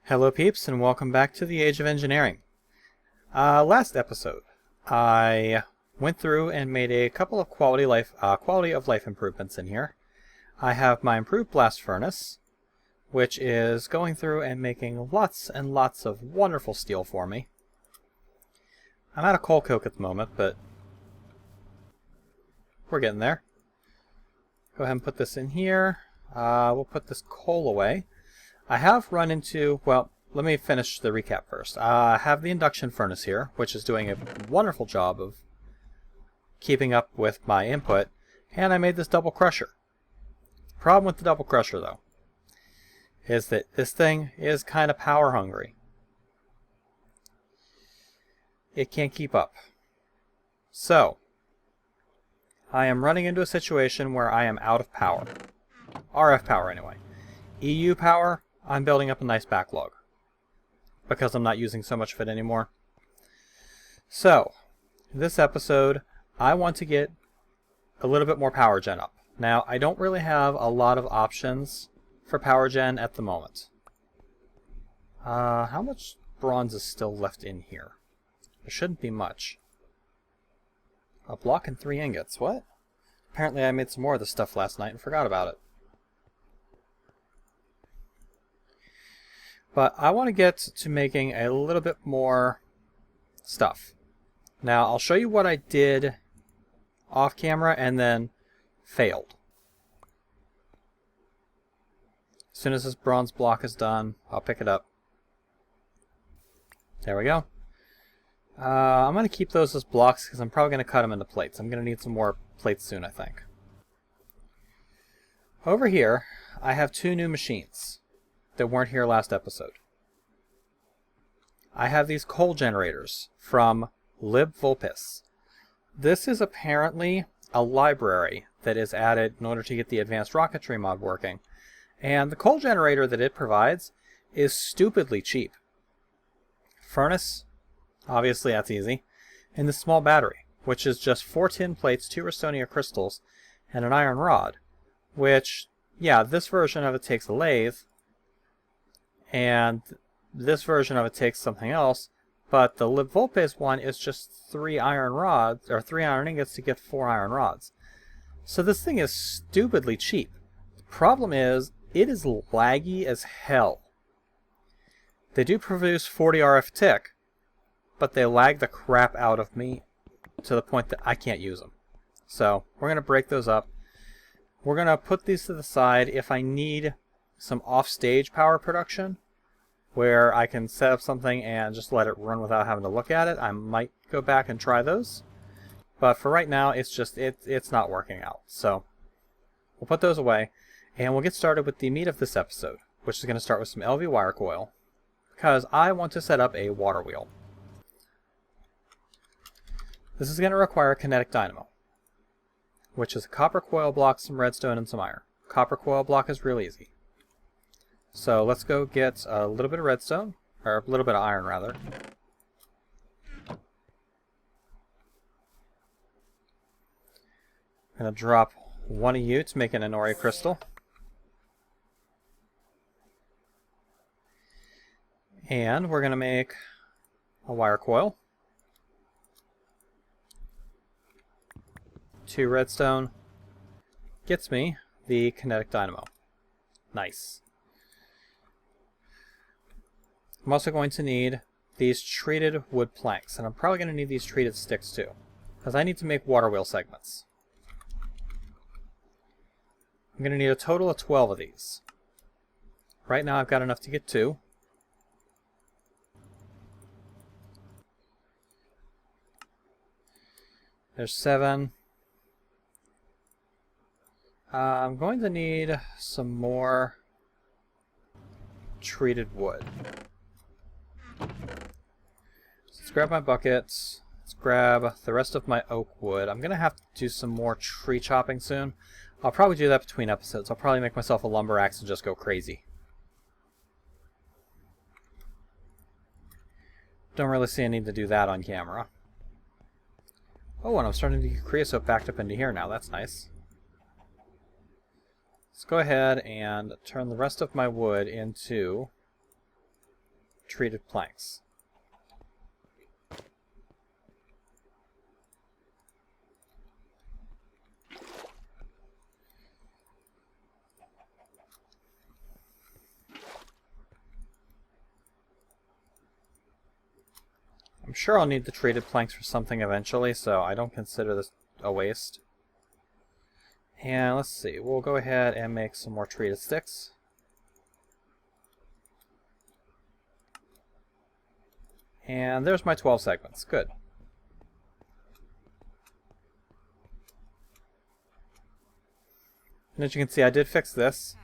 Hello peeps, and welcome back to the Age of Engineering. Last episode, I went through and made a couple of quality of life improvements in here. I have my improved blast furnace, which is going through and making lots and lots of wonderful steel for me. I'm out of coal coke at the moment, but we're getting there. Go ahead and put this in here. We'll put this coal away. I have run into, well, let me finish the recap first. I have the induction furnace here, which is doing a wonderful job of keeping up with my input, and I made this double crusher. Problem with the double crusher, though, is that this thing is kind of power hungry. It can't keep up. So, I am running into a situation where I am out of power. RF power, anyway. EU power, I'm building up a nice backlog because I'm not using so much of it anymore. So, this episode, I want to get a little bit more power gen up. Now, I don't really have a lot of options for power gen at the moment. How much bronze is still left in here? There shouldn't be much. A block and 3 ingots. What? Apparently I made some more of this stuff last night and forgot about it. But I want to get to making a little bit more stuff. Now, I'll show you what I did off camera and then failed. As soon as this bronze block is done, I'll pick it up. There we go. I'm going to keep those as blocks because I'm probably going to cut them into plates. I'm going to need some more plates soon, I think. Over here, I have 2 new machines that weren't here last episode. I have these coal generators from libvolpis. This is apparently a library that is added in order to get the advanced rocketry mod working. And the coal generator that it provides is stupidly cheap. Furnace, obviously that's easy. And the small battery, which is just 4 tin plates, 2 Restonia crystals, and an iron rod. Which, yeah, this version of it takes a lathe, and this version of it takes something else, but the libvolpis one is just 3 iron rods, or 3 iron ingots to get 4 iron rods. So this thing is stupidly cheap. The problem is, it is laggy as hell. They do produce 40 RF tick, but they lag the crap out of me to the point that I can't use them. So we're going to break those up. We're going to put these to the side if I need some off-stage power production where I can set up something and just let it run without having to look at it. I might go back and try those. But for right now, it's not working out. So we'll put those away and we'll get started with the meat of this episode, which is going to start with some LV wire coil because I want to set up a water wheel. This is going to require a kinetic dynamo, which is a copper coil block, some redstone, and some iron. Copper coil block is real easy. So let's go get a little bit of redstone, or a little bit of iron rather. I'm going to drop 1 of you to make an Inori crystal. And we're going to make a wire coil. 2 redstone gets me the kinetic dynamo. Nice. I'm also going to need these treated wood planks, and I'm probably going to need these treated sticks too, because I need to make water wheel segments. I'm going to need a total of 12 of these. Right now I've got enough to get 2. There's 7. I'm going to need some more treated wood. Let's grab my buckets. Let's grab the rest of my oak wood. I'm going to have to do some more tree chopping soon. I'll probably do that between episodes. I'll probably make myself a lumber axe and just go crazy. Don't really see a need to do that on camera. Oh, and I'm starting to get creosote backed up into here now. That's nice. Let's go ahead and turn the rest of my wood into treated planks. I'm sure I'll need the treated planks for something eventually, so I don't consider this a waste. And let's see, we'll go ahead and make some more treated sticks. And there's my 12 segments. Good. And as you can see, I did fix this.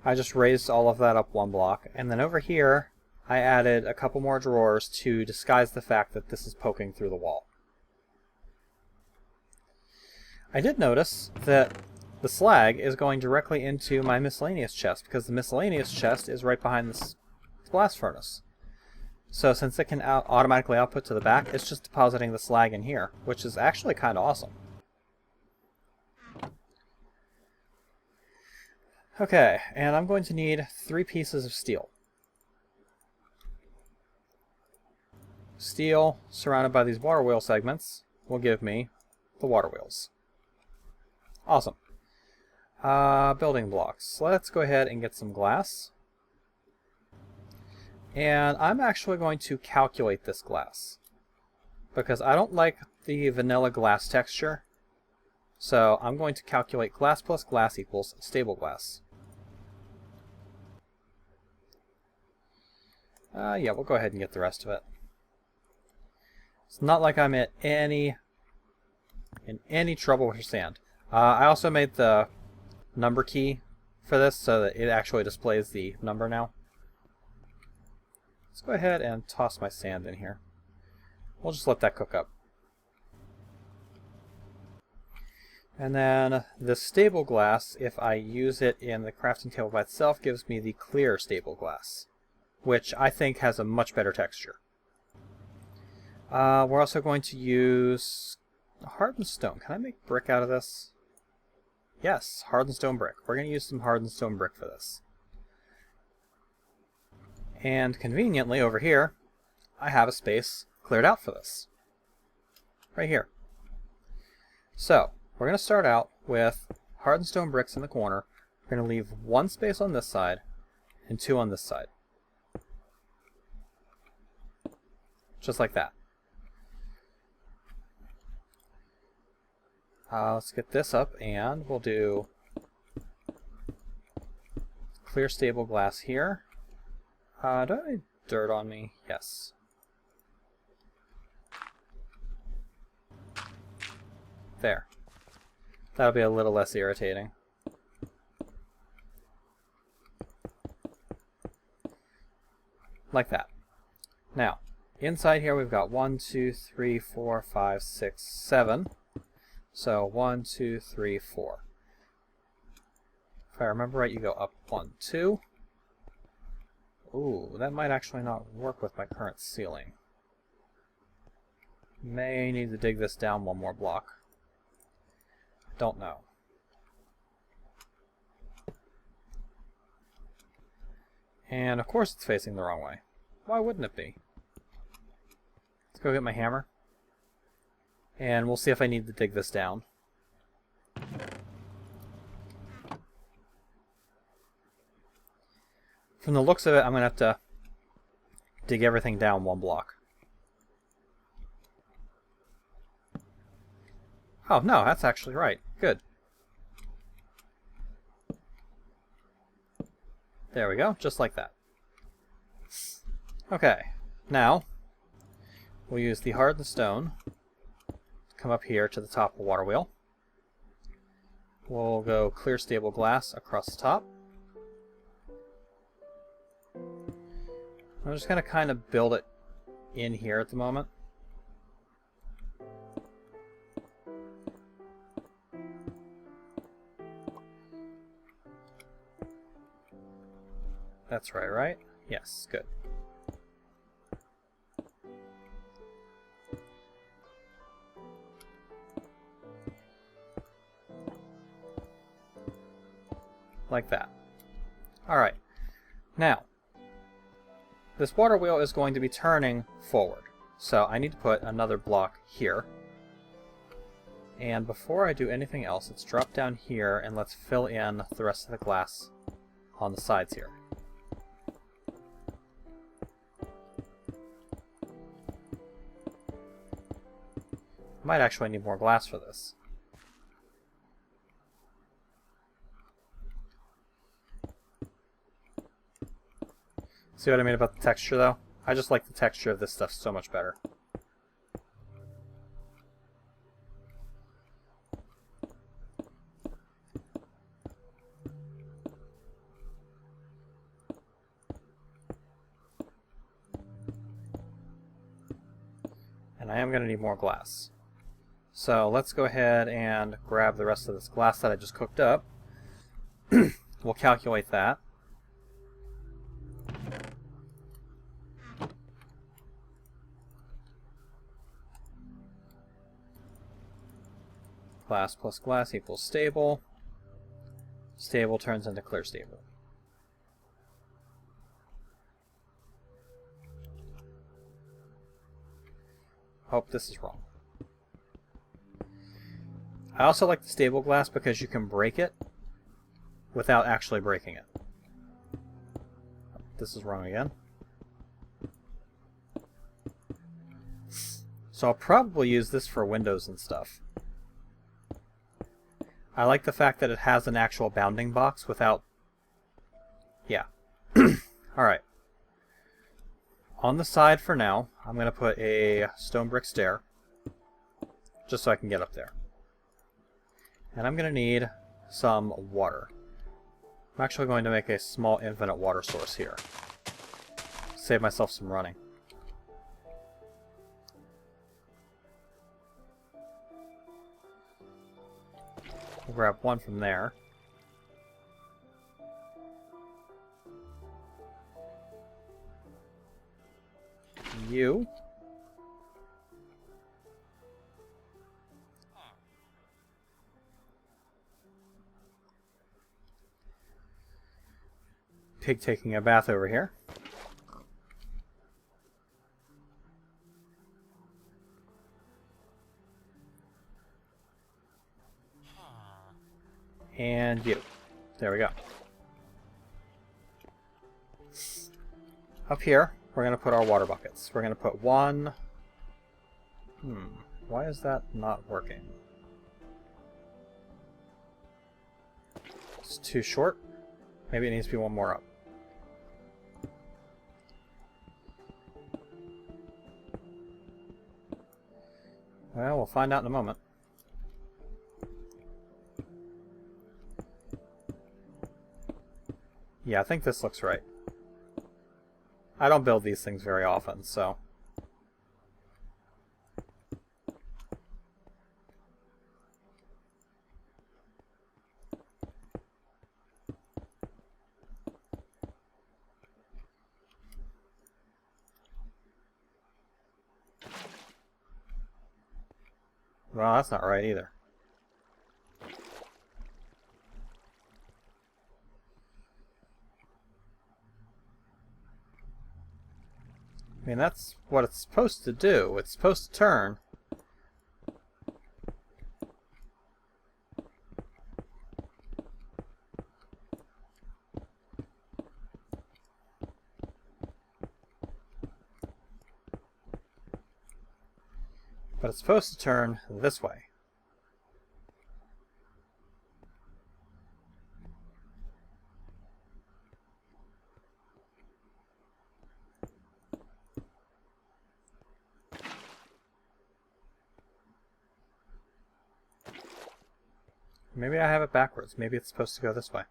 I just raised all of that up one block. And then over here, I added a couple more drawers to disguise the fact that this is poking through the wall. I did notice that the slag is going directly into my miscellaneous chest, because the miscellaneous chest is right behind this blast furnace. So since it can automatically output to the back, it's just depositing the slag in here, which is actually kind of awesome. Okay, and I'm going to need 3 pieces of steel. Steel surrounded by these water wheel segments will give me the water wheels. Awesome. Building blocks. Let's go ahead and get some glass. And I'm actually going to calculate this glass, because I don't like the vanilla glass texture. So I'm going to calculate glass plus glass equals stable glass. Yeah, we'll go ahead and get the rest of it. It's not like I'm in any trouble with sand. I also made the number key for this so that it actually displays the number now. Let's go ahead and toss my sand in here. We'll just let that cook up. And then the stable glass, if I use it in the crafting table by itself, gives me the clear stable glass, which I think has a much better texture. We're also going to use hardened stone. Can I make brick out of this? Yes, hardened stone brick. We're going to use some hardened stone brick for this. And conveniently over here, I have a space cleared out for this. Right here. So, we're going to start out with hardened stone bricks in the corner. We're going to leave 1 space on this side and 2 on this side. Just like that. Let's get this up, and we'll do clear stable glass here. Do I have any dirt on me? Yes. There. That'll be a little less irritating. Like that. Now, inside here we've got 1, 2, 3, 4, 5, 6, 7. So 1, 2, 3, 4. If I remember right, you go up 1, 2. Ooh, that might actually not work with my current ceiling. May need to dig this down 1 more block. Don't know. And of course it's facing the wrong way. Why wouldn't it be? Let's go get my hammer. And we'll see if I need to dig this down. From the looks of it, I'm going to have to dig everything down 1 block. Oh, no, that's actually right. Good. There we go, just like that. Okay, now we'll use the hardened stone. Come up here to the top of the water wheel. We'll go clear stable glass across the top. I'm just going to kind of build it in here at the moment. That's right, right? Yes, good. Like that. Alright. Now, this water wheel is going to be turning forward. So I need to put another block here. And before I do anything else, let's drop down here and let's fill in the rest of the glass on the sides here. Might actually need more glass for this. See what I mean about the texture, though? I just like the texture of this stuff so much better. And I am going to need more glass. So let's go ahead and grab the rest of this glass that I just cooked up. We'll calculate that. Glass plus glass equals stable. Stable turns into clear stable. Hope this is wrong. I also like the stable glass because you can break it without actually breaking it. This is wrong again. So I'll probably use this for windows and stuff. I like the fact that it has an actual bounding box without... Yeah. Alright. On the side for now, I'm going to put a stone brick stair, just so I can get up there. And I'm going to need some water. I'm actually going to make a small infinite water source here. Save myself some running. We'll grab one from there. You. Pig taking a bath over here. And you. There we go. Up here, we're going to put our water buckets. We're going to put one... Why is that not working? It's too short. Maybe it needs to be one more up. Well, we'll find out in a moment. Yeah, I think this looks right. I don't build these things very often, so... Well, that's not right either. I mean, that's what it's supposed to do. It's supposed to turn. But it's supposed to turn this way. Maybe I have it backwards. Maybe it's supposed to go this way.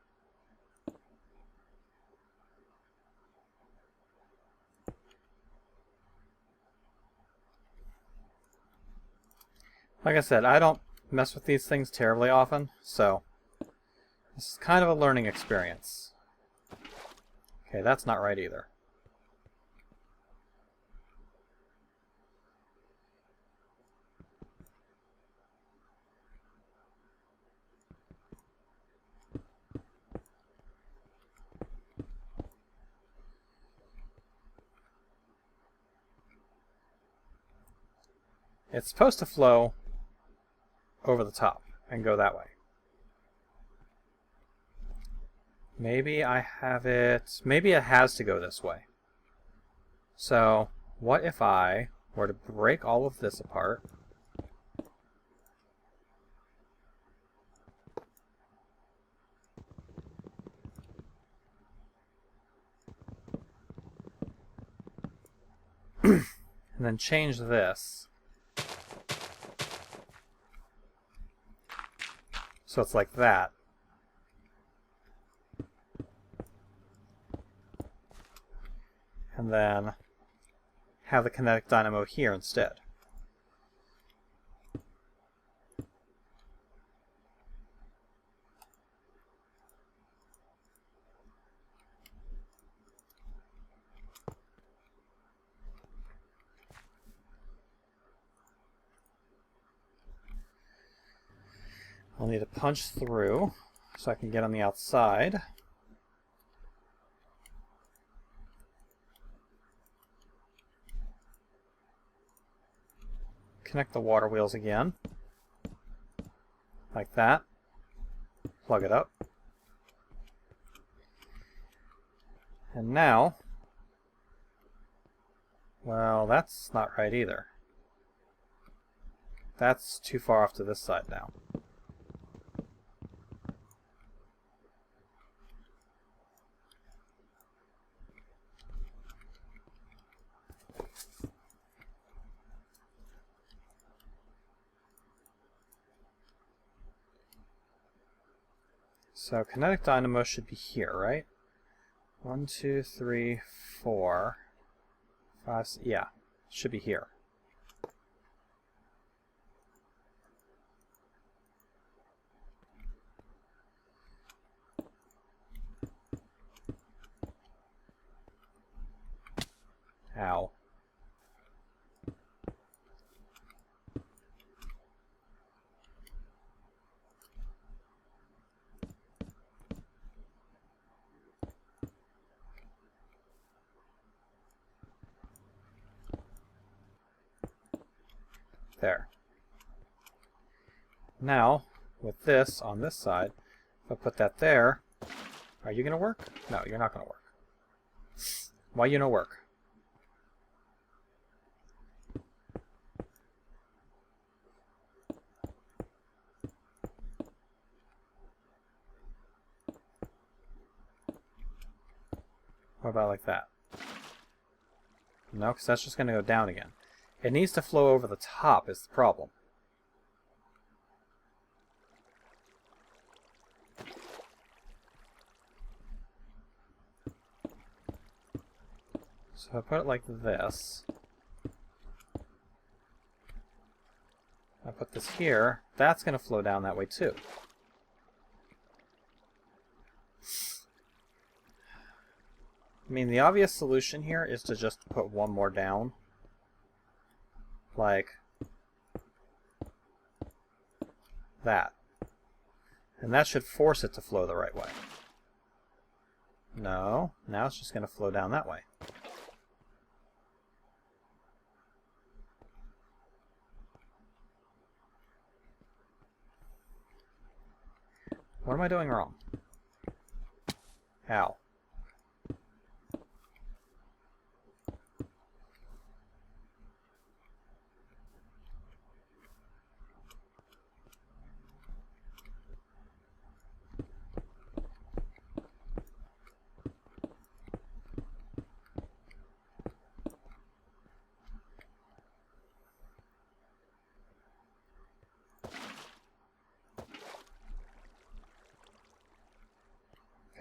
Like I said, I don't mess with these things terribly often, so this is kind of a learning experience. Okay, that's not right either. It's supposed to flow over the top and go that way. Maybe I have it... Maybe it has to go this way. So, what if I were to break all of this apart? And then change this. So it's like that. And then have the kinetic dynamo here instead. I'll need to punch through so I can get on the outside. Connect the water wheels again. Like that. Plug it up. And now, well, that's not right either. That's too far off to this side now. So kinetic dynamo should be here, right? 1, 2, 3, 4, 5, yeah, should be here. Ow. There. Now, with this on this side, if I put that there, are you going to work? No, you're not going to work. Why you no work? What about like that? No, because that's just going to go down again. It needs to flow over the top is the problem. So I put it like this. I put this here. That's going to flow down that way too. I mean, the obvious solution here is to just put one more down. Like that. And that should force it to flow the right way. No, now it's just going to flow down that way. What am I doing wrong? Ow.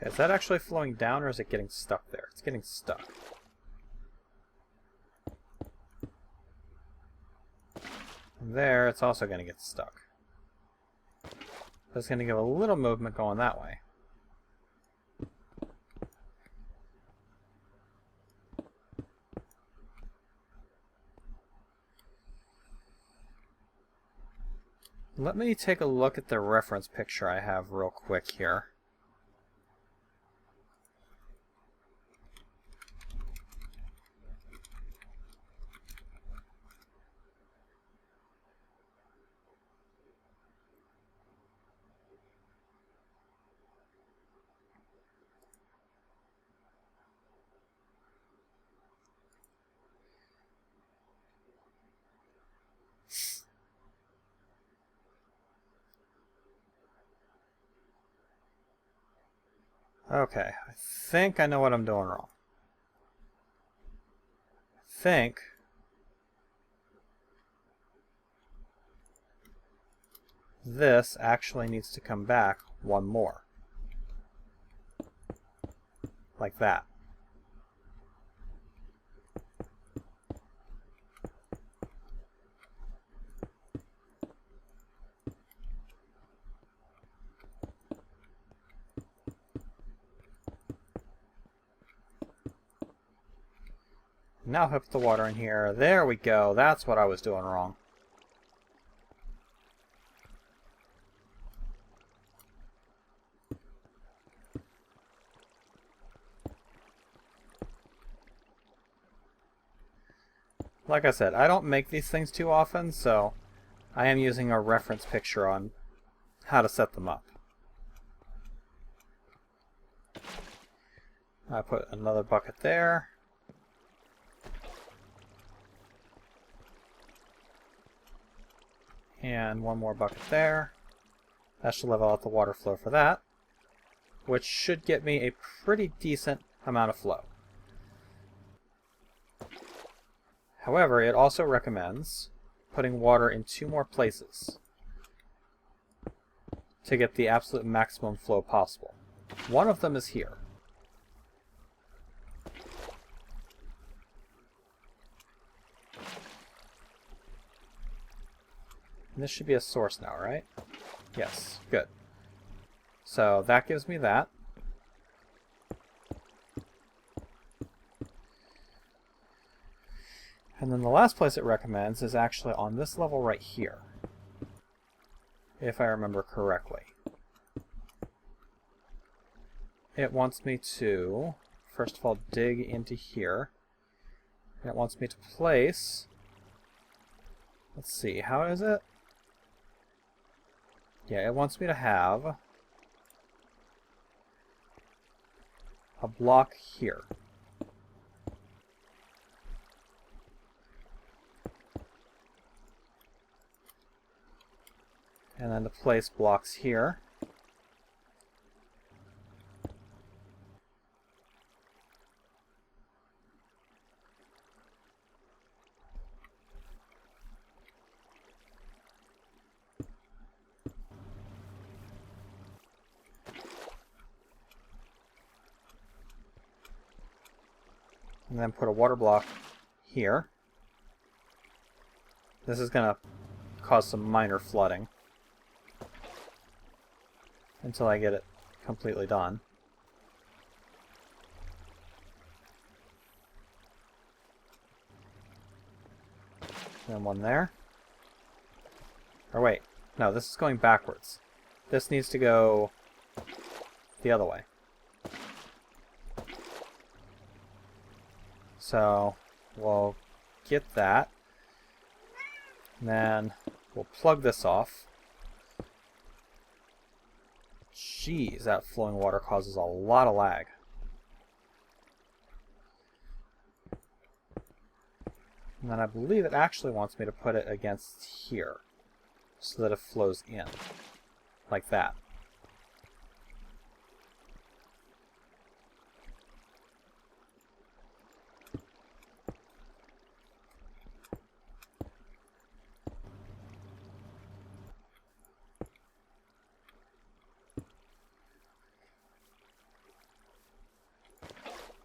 Is that actually flowing down or is it getting stuck there? It's getting stuck. And there, it's also going to get stuck. So it's going to give a little movement going that way. Let me take a look at the reference picture I have real quick here. Okay, I think I know what I'm doing wrong. I think this actually needs to come back one more. Like that. Now put the water in here. There we go. That's what I was doing wrong. Like I said, I don't make these things too often, so I am using a reference picture on how to set them up. I put another bucket there. And one more bucket there. That should level out the water flow for that, which should get me a pretty decent amount of flow. However, it also recommends putting water in 2 more places to get the absolute maximum flow possible. One of them is here. And this should be a source now, right? Yes, good. So that gives me that. And then the last place it recommends is actually on this level right here, if I remember correctly. It wants me to, first of all, dig into here. And it wants me to place, let's see, how is it? Yeah, it wants me to have a block here. And then to place blocks here. And then put a water block here. This is going to cause some minor flooding until I get it completely done. And one there. Or wait, no, this is going backwards. This needs to go the other way. So we'll get that. And then we'll plug this off. Jeez, that flowing water causes a lot of lag. And then I believe it actually wants me to put it against here so that it flows in. Like that.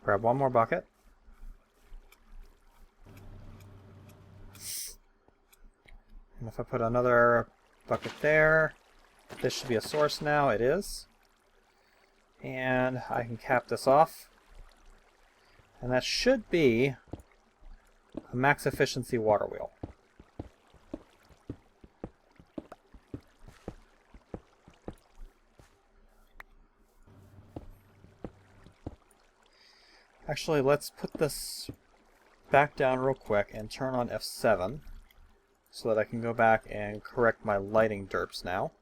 Grab one more bucket. And if I put another bucket there, this should be a source now. It is. And I can cap this off. And that should be a max efficiency water wheel. Actually, let's put this back down real quick and turn on F7 so that I can go back and correct my lighting derps now.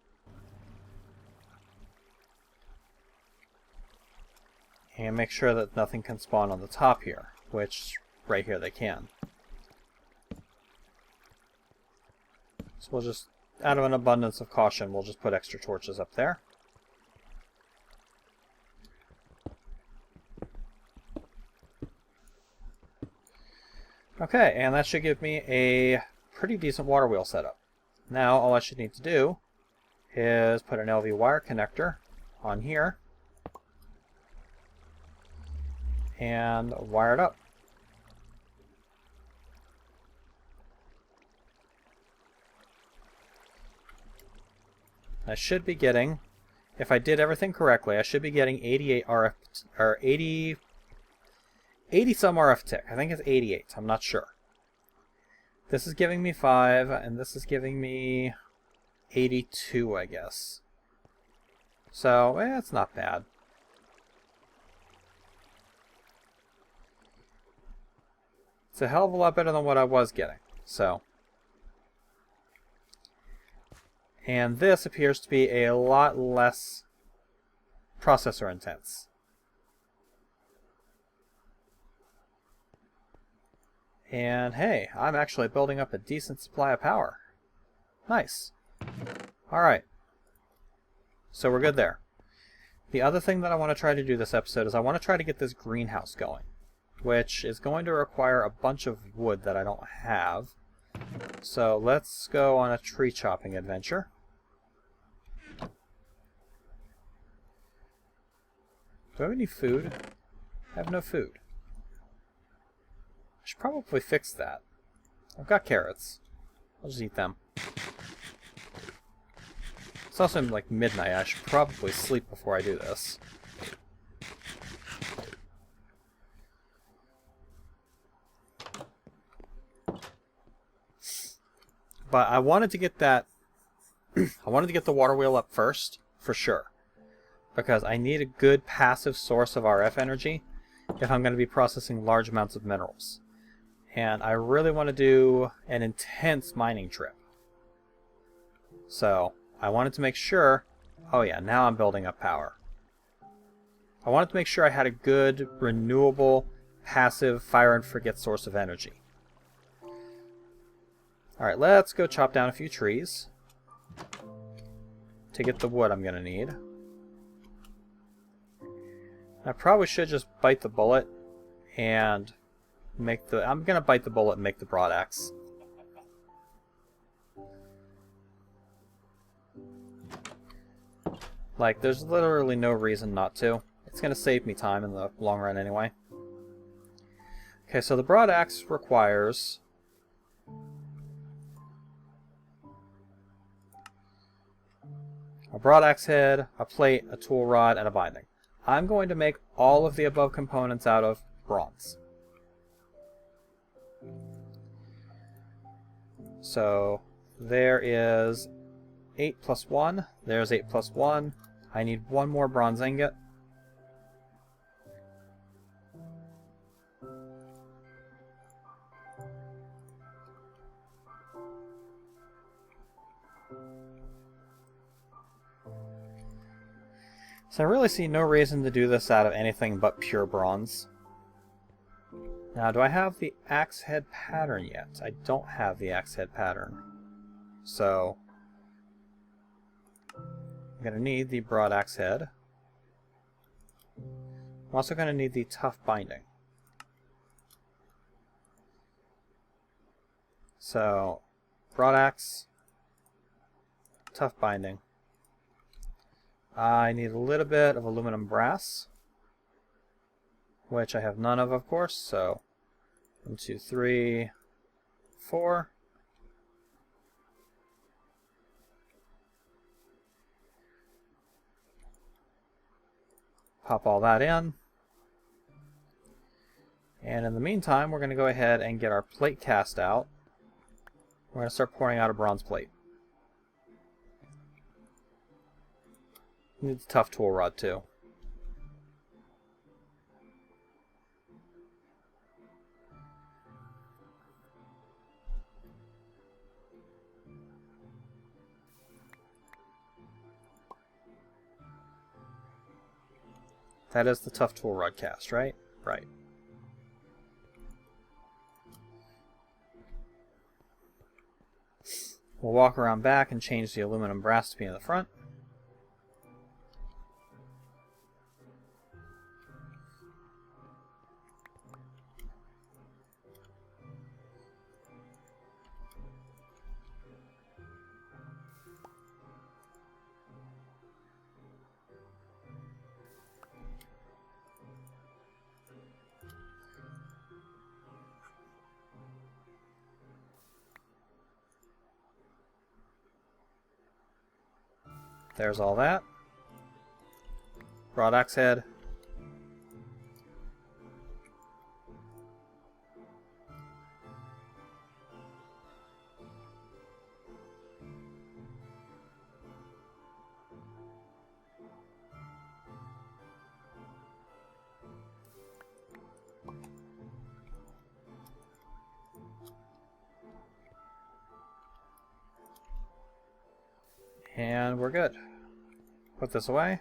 And make sure that nothing can spawn on the top here, which right here they can. So we'll just, out of an abundance of caution, we'll just put extra torches up there. Okay, and that should give me a pretty decent water wheel setup. Now all I should need to do is put an LV wire connector on here and wire it up. I should be getting, if I did everything correctly, I should be getting 88 RF, or 80 some RF tick. I think it's 88. I'm not sure. This is giving me 5, and this is giving me 82, I guess. So, it's not bad. It's a hell of a lot better than what I was getting. So, and this appears to be a lot less processor intense. And hey, I'm actually building up a decent supply of power. Nice. Alright. So we're good there. The other thing that I want to try to do this episode is I want to try to get this greenhouse going, which is going to require a bunch of wood that I don't have. So let's go on a tree chopping adventure. Do I have any food? I have no food. I should probably fix that. I've got carrots. I'll just eat them. It's also like midnight. I should probably sleep before I do this. But I wanted to get that I wanted to get the water wheel up first, for sure. Because I need a good passive source of RF energy if I'm going to be processing large amounts of minerals. And I really want to do an intense mining trip. So, I wanted to make sure... Oh yeah, now I'm building up power. I wanted to make sure I had a good, renewable, passive, fire and forget source of energy. Alright, let's go chop down a few trees to get the wood I'm going to need. I probably should just bite the bullet and make the... I'm going to bite the bullet and make the broad axe. Like, there's literally no reason not to. It's going to save me time in the long run anyway. Okay, so the broad axe requires... a broad axe head, a plate, a tool rod, and a binding. I'm going to make all of the above components out of bronze. So there is 8 plus 1. There's 8 plus 1. I need one more bronze ingot. So I really see no reason to do this out of anything but pure bronze. Now, do I have the axe head pattern yet? I don't have the axe head pattern. So, I'm going to need the broad axe head. I'm also going to need the tough binding. So, broad axe, tough binding. I need a little bit of aluminum brass, which I have none of course, so 1, 2, 3, 4. Pop all that in. And in the meantime, we're going to go ahead and get our plate cast out. We're going to start pouring out a bronze plate. Need the tough tool rod too. That is the tough tool rod cast, right? Right. We'll walk around back and change the aluminum brass to be in the front. There's all that. Broad axe head. And we're good. Put this away.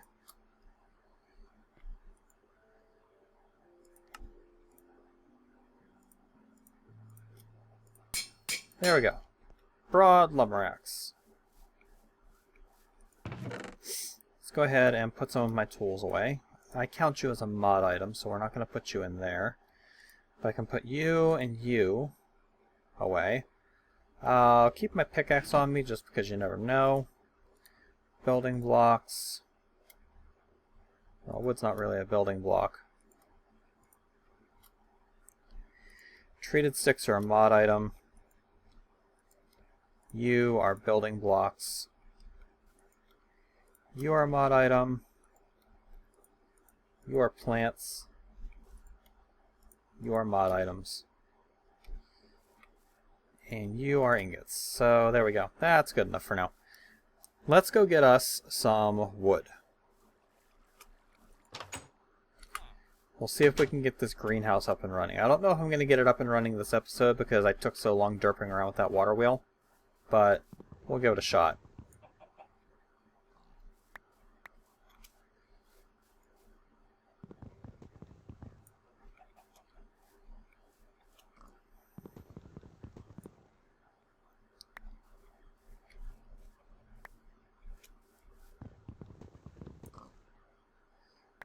There we go. Broad lumber axe. Let's go ahead and put some of my tools away. I count you as a mod item, so we're not going to put you in there. But I can put you and you away. I'll keep my pickaxe on me just because you never know. Building blocks. Well, wood's not really a building block. Treated sticks are a mod item. You are building blocks. You are a mod item. You are plants. You are mod items. And you are ingots. So there we go. That's good enough for now. Let's go get us some wood. We'll see if we can get this greenhouse up and running. I don't know if I'm going to get it up and running this episode because I took so long derping around with that water wheel. But we'll give it a shot.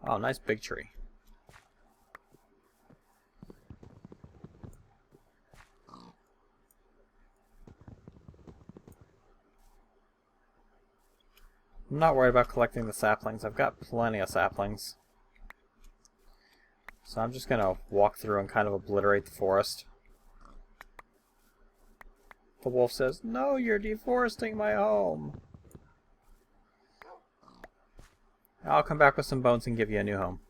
Oh, nice big tree. I'm not worried about collecting the saplings. I've got plenty of saplings. So I'm just going to walk through and kind of obliterate the forest. The wolf says, "No, you're deforesting my home." I'll come back with some bones and give you a new home.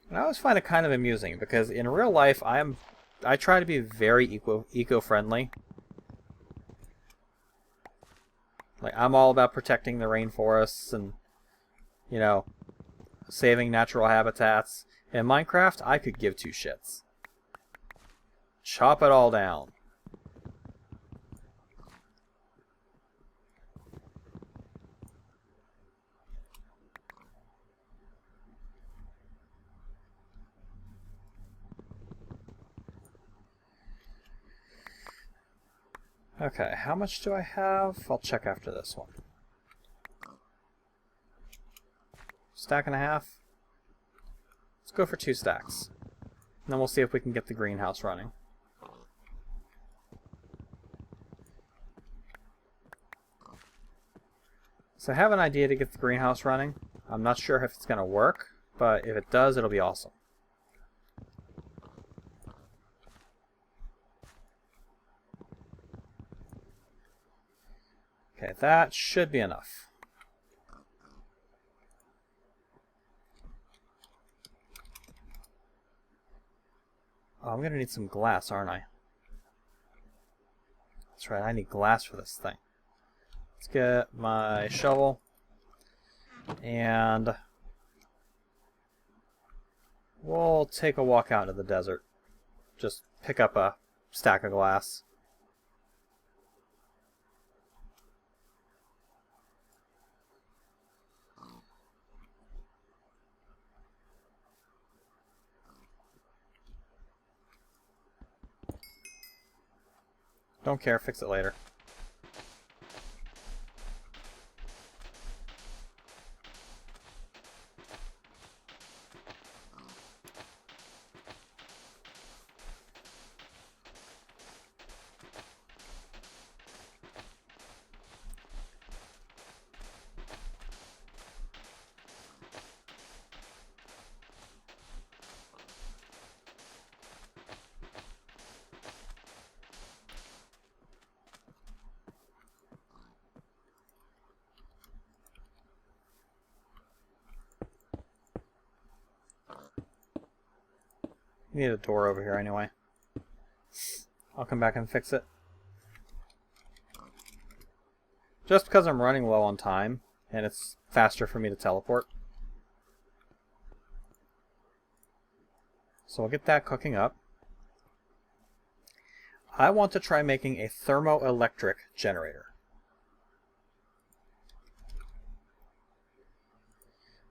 And I always find it kind of amusing because in real life I try to be very eco-friendly. Like, I'm all about protecting the rainforests and, you know, saving natural habitats. In Minecraft, I could give two shits. Chop it all down. Okay, how much do I have? I'll check after this one. Stack and a half. Let's go for 2 stacks. And then we'll see if we can get the greenhouse running. So I have an idea to get the greenhouse running. I'm not sure if it's going to work, but if it does, it'll be awesome. Okay, that should be enough. Oh, I'm going to need some glass, aren't I? That's right, I need glass for this thing. Let's get my shovel. And we'll take a walk out into the desert. Just pick up a stack of glass. Don't care, fix it later. Need a door over here anyway. I'll come back and fix it. Just because I'm running low on time, and it's faster for me to teleport. So we'll get that cooking up. I want to try making a thermoelectric generator.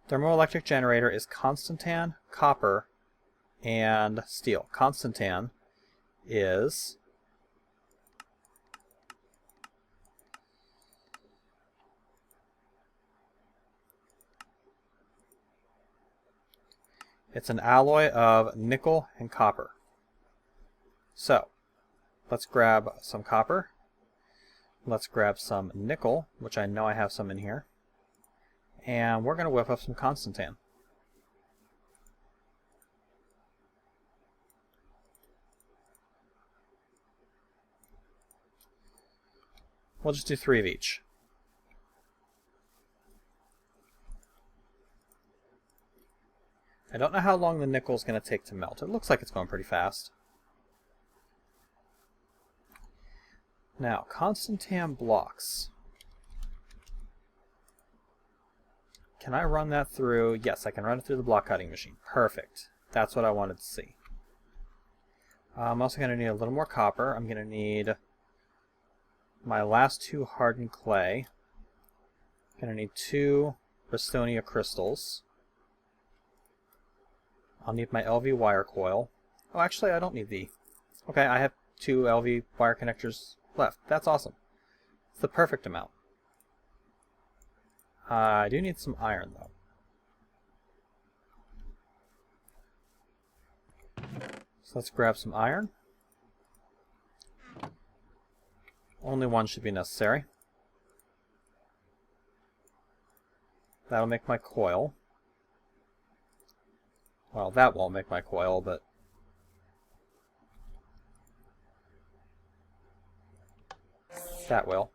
Thermoelectric generator is constantan, copper, and steel. Constantan is it's an alloy of nickel and copper. So, let's grab some copper. Let's grab some nickel, which I know I have some in here. And we're going to whip up some constantan. We'll just do 3 of each. I don't know how long the nickel is going to take to melt. It looks like it's going pretty fast. Now, constantan blocks. Can I run that through? Yes, I can run it through the block cutting machine. Perfect. That's what I wanted to see. I'm also going to need a little more copper. I'm going to need my last 2 hardened clay. I'm going to need 2 Bristonia crystals. I'll need my LV wire coil. Oh, actually, I don't need the... Okay, I have 2 LV wire connectors left. That's awesome. It's the perfect amount. I do need some iron, though. So let's grab some iron. Only 1 should be necessary. That'll make my coil. Well, that won't make my coil, but... that will.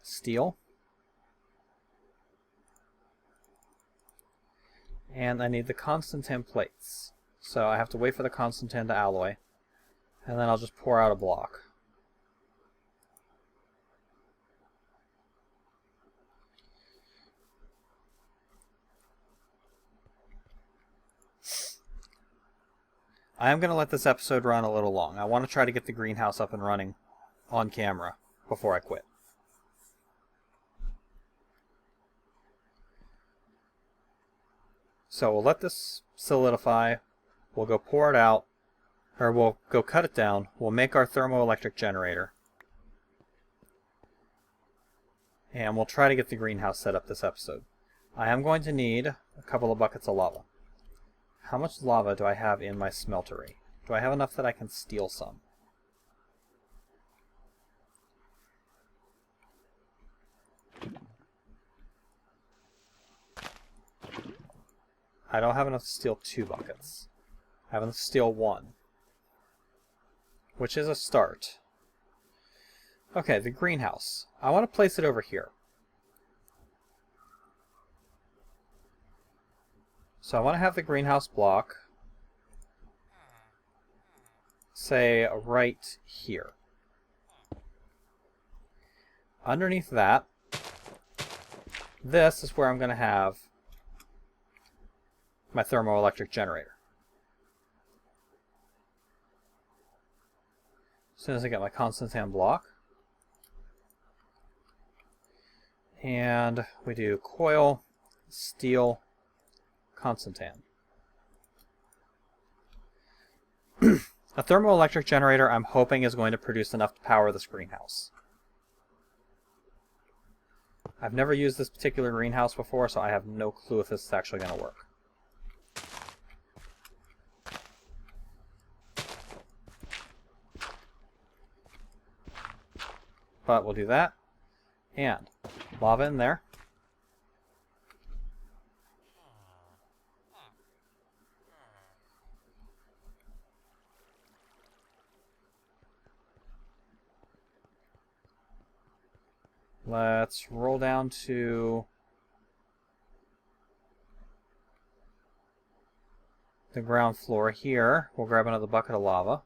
Steel. And I need the constantan plates. So I have to wait for the constantan to alloy. And then I'll just pour out a block. I am going to let this episode run a little long. I want to try to get the greenhouse up and running on camera before I quit. So we'll let this solidify. We'll go pour it out, or we'll go cut it down. We'll make our thermoelectric generator. And we'll try to get the greenhouse set up this episode. I am going to need a couple of buckets of lava. How much lava do I have in my smeltery? Do I have enough that I can steal some? I don't have enough to steal 2 buckets. I have enough to steal 1. Which is a start. Okay, the greenhouse. I want to place it over here. So I want to have the greenhouse block, say, right here. Underneath that, this is where I'm going to have my thermoelectric generator. As soon as I get my constantan block. And we do coil, steel, constantan. A thermoelectric generator, I'm hoping, is going to produce enough to power this greenhouse. I've never used this particular greenhouse before, so I have no clue if this is actually going to work. But we'll do that. And lava in there. Let's roll down to the ground floor here. We'll grab another bucket of lava.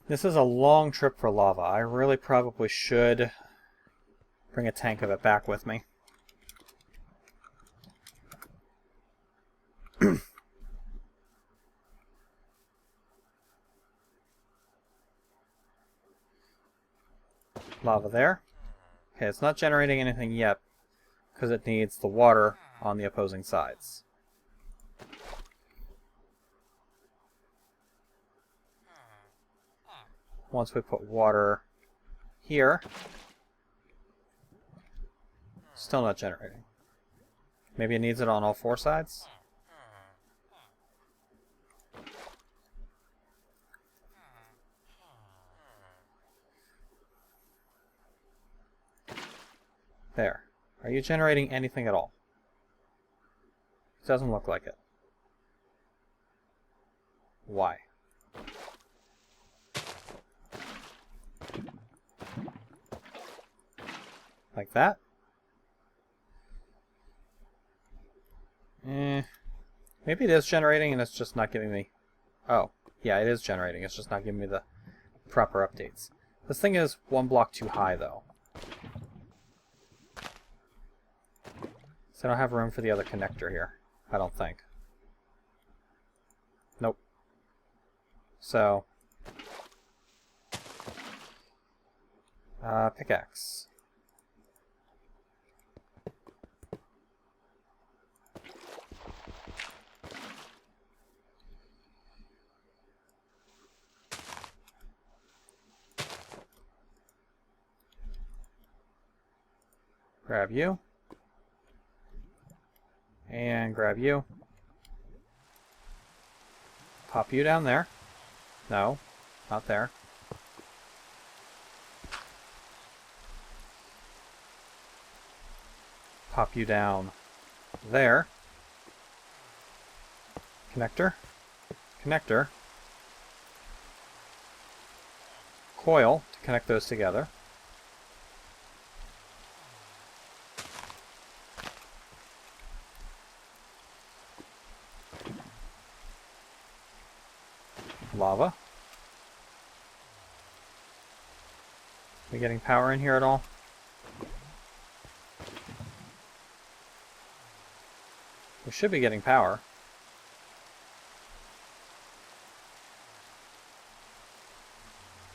This is a long trip for lava. I really probably should bring a tank of it back with me. Lava there. Okay, it's not generating anything yet because it needs the water on the opposing sides. Once we put water here, still not generating. Maybe it needs it on all four sides? There. Are you generating anything at all? It doesn't look like it. Why? Like that? Maybe it is generating and it's just not giving me... Oh, yeah, it is generating. It's just not giving me the proper updates. This thing is one block too high, though. So I don't have room for the other connector here. I don't think. Nope. So... pickaxe. Grab you. And grab you. Pop you down there. No, not there. Pop you down there. Connector. Connector. Coil to connect those together. Lava. We getting power in here at all? We should be getting power.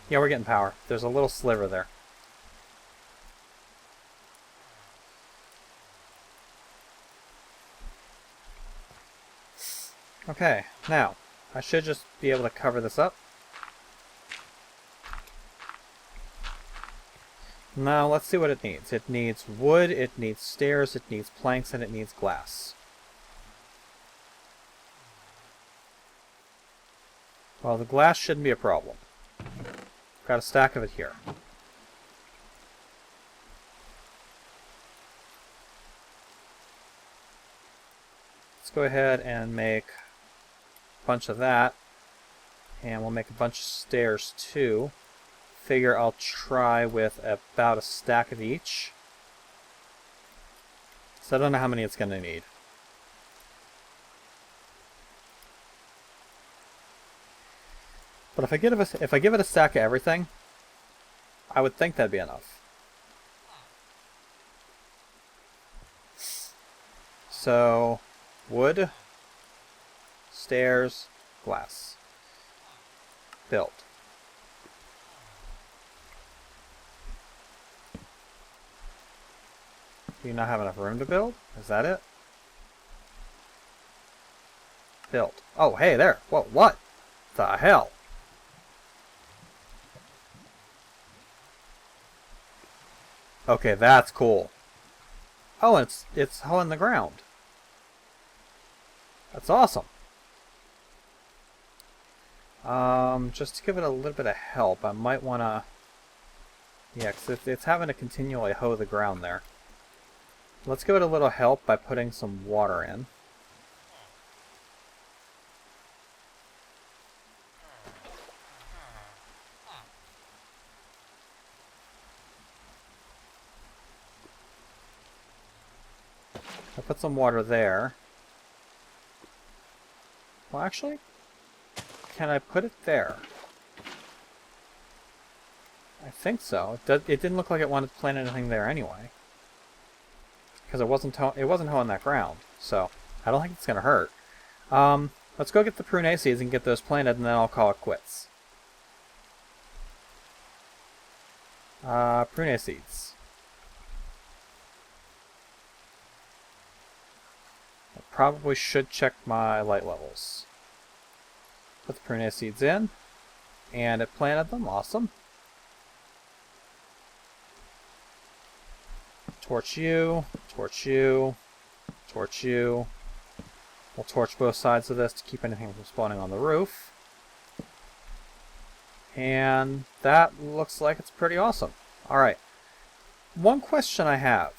Yeah, we're getting power. There's a little sliver there. Okay, now I should just be able to cover this up. Now let's see what it needs. It needs wood, it needs stairs, it needs planks, and it needs glass. Well, the glass shouldn't be a problem. Got a stack of it here. Let's go ahead and make bunch of that, and we'll make a bunch of stairs too. Figure I'll try with about a stack of each, so I don't know how many it's going to need. But if I give it a stack of everything, I would think that'd be enough. So wood, stairs, glass. Built. Do you not have enough room to build? Is that it? Built. Oh, hey, there. Whoa, what the hell? Okay, that's cool. Oh, and it's hoeing the ground. That's awesome. Just to give it a little bit of help, I might want to... Yeah, because it's having to continually hoe the ground there. Let's give it a little help by putting some water in. I put some water there. Well, actually, can I put it there? I think so. It didn't look like it wanted to plant anything there anyway, because it wasn't hoeing that ground. So I don't think it's gonna hurt. Let's go get the prune seeds and get those planted, and then I'll call it quits. Prune seeds. I probably should check my light levels. Put the prune seeds in, and it planted them. Awesome. Torch you, torch you, torch you. We'll torch both sides of this to keep anything from spawning on the roof. And that looks like it's pretty awesome. Alright. One question I have,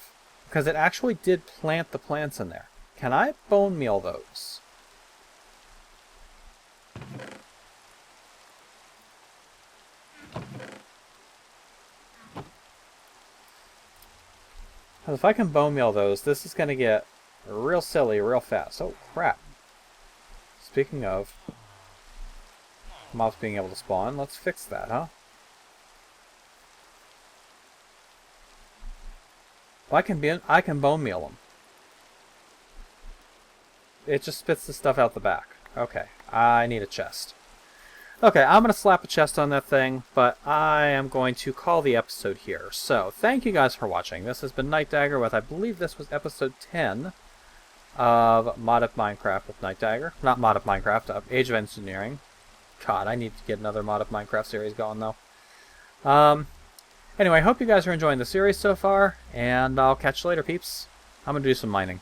because it actually did plant the plants in there. Can I bone meal those? Because if I can bone meal those, this is going to get real silly real fast. Oh, crap. Speaking of mobs being able to spawn, let's fix that, huh? Well, I can bone meal them. It just spits the stuff out the back. Okay, I need a chest. Okay, I'm going to slap a chest on that thing, but I am going to call the episode here. So, thank you guys for watching. This has been Night Dagger with, I believe this was episode 10 of Mod of Minecraft with Night Dagger. Not Mod of Minecraft, Age of Engineering. God, I need to get another Mod of Minecraft series going, though. Anyway, I hope you guys are enjoying the series so far, and I'll catch you later, peeps. I'm going to do some mining.